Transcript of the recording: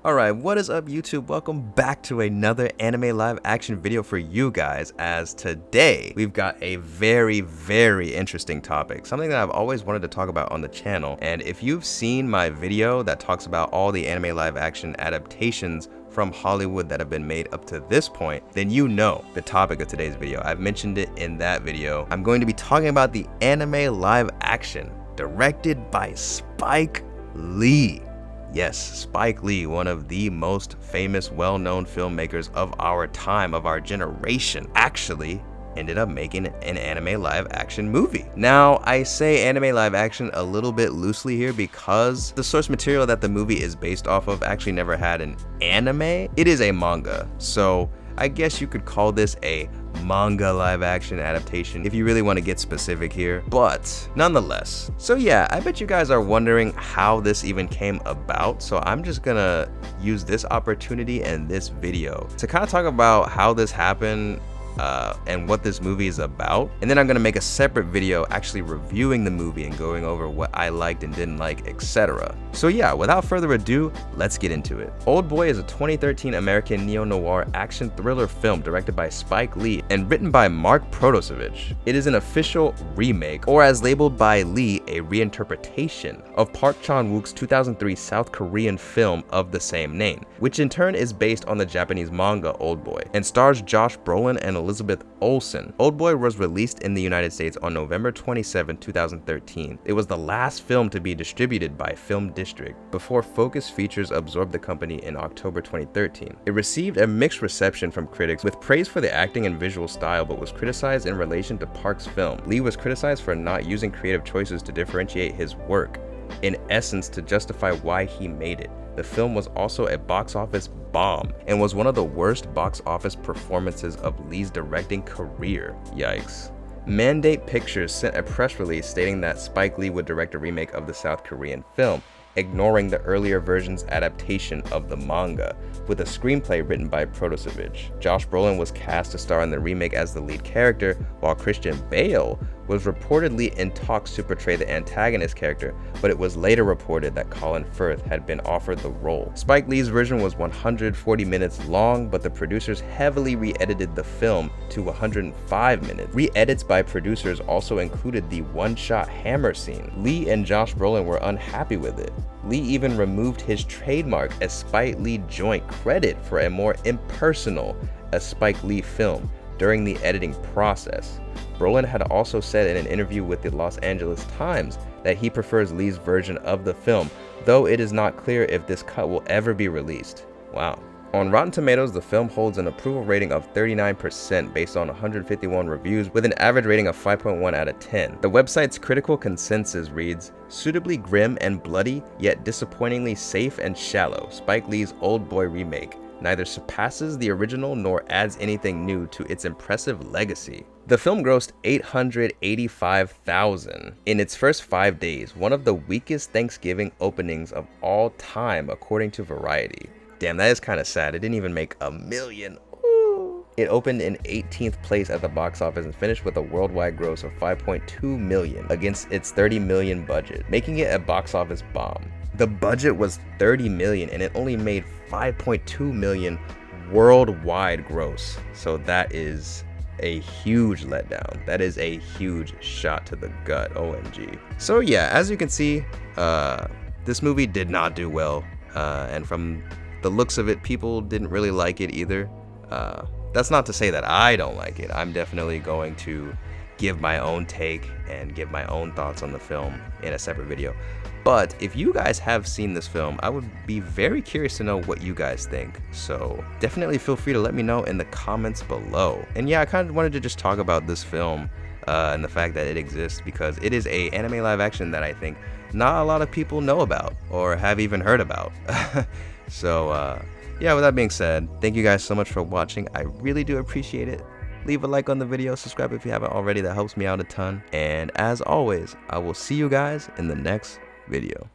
Alright, what is up YouTube? Welcome back to another anime live action video for you guys, as today we've got a very interesting topic, something that I've always wanted to talk about on the channel. And if you've seen my video that talks about all the anime live action adaptations from Hollywood that have been made up to this point, then you know the topic of today's video. I've mentioned it in that video. I'm going to be talking about the anime live action directed by Spike Lee. Yes, Spike Lee, one of the most famous, well-known filmmakers of our time, of our generation, actually ended up making an anime live action movie. Now, I say anime live action a little bit loosely here because the source material that the movie is based off of actually never had an anime. It is a manga, so I guess you could call this a manga live action adaptation if you really want to get specific here, but nonetheless. So yeah, I bet you guys are wondering how this even came about, so I'm just gonna use this opportunity and this video to kind of talk about how this happened and what this movie is about, and then I'm gonna make a separate video actually reviewing the movie and going over what I liked and didn't like, etc. So yeah, without further ado, let's get into it. Oldboy is a 2013 American neo-noir action thriller film directed by Spike Lee and written by Mark Protosevich. It is an official remake, or as labeled by Lee, a reinterpretation of Park Chan-wook's 2003 South Korean film of the same name, which in turn is based on the Japanese manga Oldboy and stars Josh Brolin and Elizabeth Olsen. Oldboy was released in the United States on November 27, 2013. It was the last film to be distributed by Film District before Focus Features absorbed the company in October 2013. It received a mixed reception from critics, with praise for the acting and visual style, but was criticized in relation to Park's film. Lee was criticized for not using creative choices to differentiate his work, in essence to justify why he made it. The film was also a box office bomb and was one of the worst box office performances of Lee's directing career. Yikes. Mandate Pictures sent a press release stating that Spike Lee would direct a remake of the South Korean film, ignoring the earlier version's adaptation of the manga, with a screenplay written by Protosevich. Josh Brolin was cast to star in the remake as the lead character, while Christian Bale was reportedly in talks to portray the antagonist character, but it was later reported that Colin Firth had been offered the role. Spike Lee's version was 140 minutes long, but the producers heavily re-edited the film to 105 minutes. Re-edits by producers also included the one-shot hammer scene. Lee and Josh Brolin were unhappy with it. Lee even removed his trademark as Spike Lee joint credit for a more impersonal Spike Lee film during the editing process. Brolin had also said in an interview with the Los Angeles Times that he prefers Lee's version of the film, though it is not clear if this cut will ever be released. Wow. On Rotten Tomatoes, the film holds an approval rating of 39% based on 151 reviews, with an average rating of 5.1 out of 10. The website's critical consensus reads, "Suitably grim and bloody, yet disappointingly safe and shallow, Spike Lee's Oldboy remake neither surpasses the original nor adds anything new to its impressive legacy." The film grossed $885,000 in its first 5 days, one of the weakest Thanksgiving openings of all time according to Variety. Damn, that is kind of sad. It didn't even make $1 million. Ooh. It opened in 18th place at the box office and finished with a worldwide gross of $5.2 million against its $30 million budget, making it a box office bomb. The budget was $30 million and it only made $5.2 million worldwide gross. So that is a huge letdown. That is a huge shot to the gut. OMG. So yeah, as you can see, this movie did not do well, and from the looks of it, people didn't really like it either. That's not to say that I don't like it. I'm definitely going to give my own take and give my own thoughts on the film in a separate video. But if you guys have seen this film, I would be very curious to know what you guys think. So definitely feel free to let me know in the comments below. And yeah, I kind of wanted to just talk about this film and the fact that it exists, because it is a anime live action that I think not a lot of people know about or have even heard about. So yeah, with that being said, thank you guys so much for watching. I really do appreciate it. Leave a like on the video, subscribe if you haven't already, that helps me out a ton. And as always, I will see you guys in the next video.